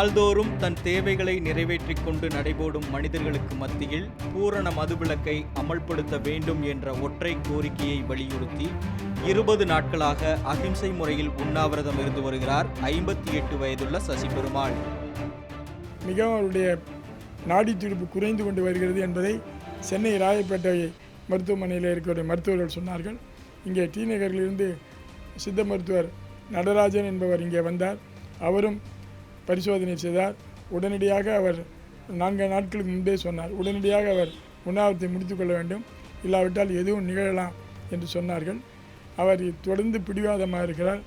நாள்தோறும் தன் தேவைகளை நிறைவேற்றிக் கொண்டு நடைபோடும் மனிதர்களுக்கு மத்தியில் பூரண மதுவிலக்கை அமல்படுத்த வேண்டும் என்ற ஒற்றை கோரிக்கையை வலியுறுத்தி 20 நாட்களாக அகிம்சை முறையில் உண்ணாவிரதம் இருந்து வருகிறார் 58 வயதுள்ள சசி பெருமாள். மிகவும் அவருடைய நாடி துடிப்பு குறைந்து கொண்டு வருகிறது என்பதை சென்னை ராயப்பேட்டை மருத்துவமனையில் இருக்கிற மருத்துவர்கள் சொன்னார்கள். இங்கே டி நகரிலிருந்து சித்த மருத்துவர் நடராஜன் என்பவர் இங்கே வந்தார். அவரும் பரிசோதனை செய்தார். உடனடியாக அவர் 4 நாட்களுக்கு முன்பே சொன்னார், உடனடியாக அவர் உண்ணாவிரத்தை முடித்துக்கொள்ள வேண்டும், இல்லாவிட்டால் எதுவும் நிகழலாம் என்று சொன்னார்கள். அவர் தொடர்ந்து பிடிவாதமாக இருக்கிறார்.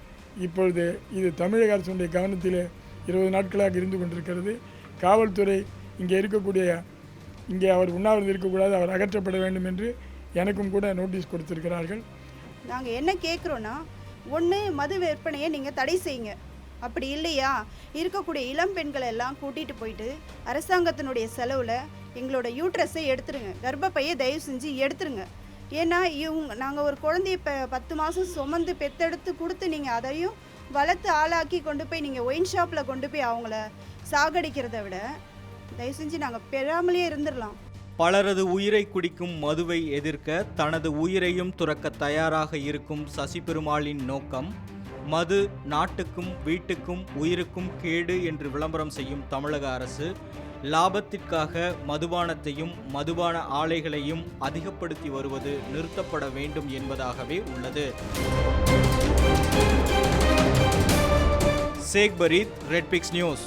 இப்பொழுது இது தமிழக அரசுடைய கவனத்திலே 20 நாட்களாக இருந்து கொண்டிருக்கிறது. காவல்துறை இங்கே அவர் உண்ணாவிரதம் இருக்கக்கூடாது, அவர் அகற்றப்பட வேண்டும் என்று எனக்கும் கூட நோட்டீஸ் கொடுத்திருக்கிறார்கள். நாங்கள் என்ன கேட்குறோன்னா, ஒன்று மது விற்பனையை நீங்கள் தடை செய்யுங்க, அப்படி இல்லையா இருக்கக்கூடிய இளம் பெண்களை எல்லாம் கூட்டிகிட்டு போயிட்டு அரசாங்கத்தினுடைய செலவில் எங்களோட யூட்ரஸை எடுத்துருங்க, கர்ப்பப்பையை தயவு செஞ்சு எடுத்துருங்க. ஏன்னா நாங்கள் ஒரு குழந்தைய 10 மாதம் சுமந்து பெத்தெடுத்து கொடுத்து நீங்கள் அதையும் வளர்த்து ஆளாக்கி கொண்டு போய் நீங்கள் ஒயின் ஷாப்பில் கொண்டு போய் அவங்கள சாகடிக்கிறத விட தயவு செஞ்சு நாங்கள் பெறாமலே இருந்துடலாம். பலரது உயிரை குடிக்கும் மதுவை எதிர்க்க தனது உயிரையும் துறக்க தயாராக இருக்கும் சசி பெருமாளின் நோக்கம் மது நாட்டுக்கும் வீட்டுக்கும் உயிருக்கும் கேடு என்று விளம்பரம் செய்யும் தமிழக அரசு லாபத்திற்காக மதுபானத்தையும் மதுபான ஆலைகளையும் அதிகப்படுத்தி வருவது நிறுத்தப்பட வேண்டும் என்பதாகவே உள்ளது. சேக் பரீத், ரெட் பிக்ஸ் நியூஸ்.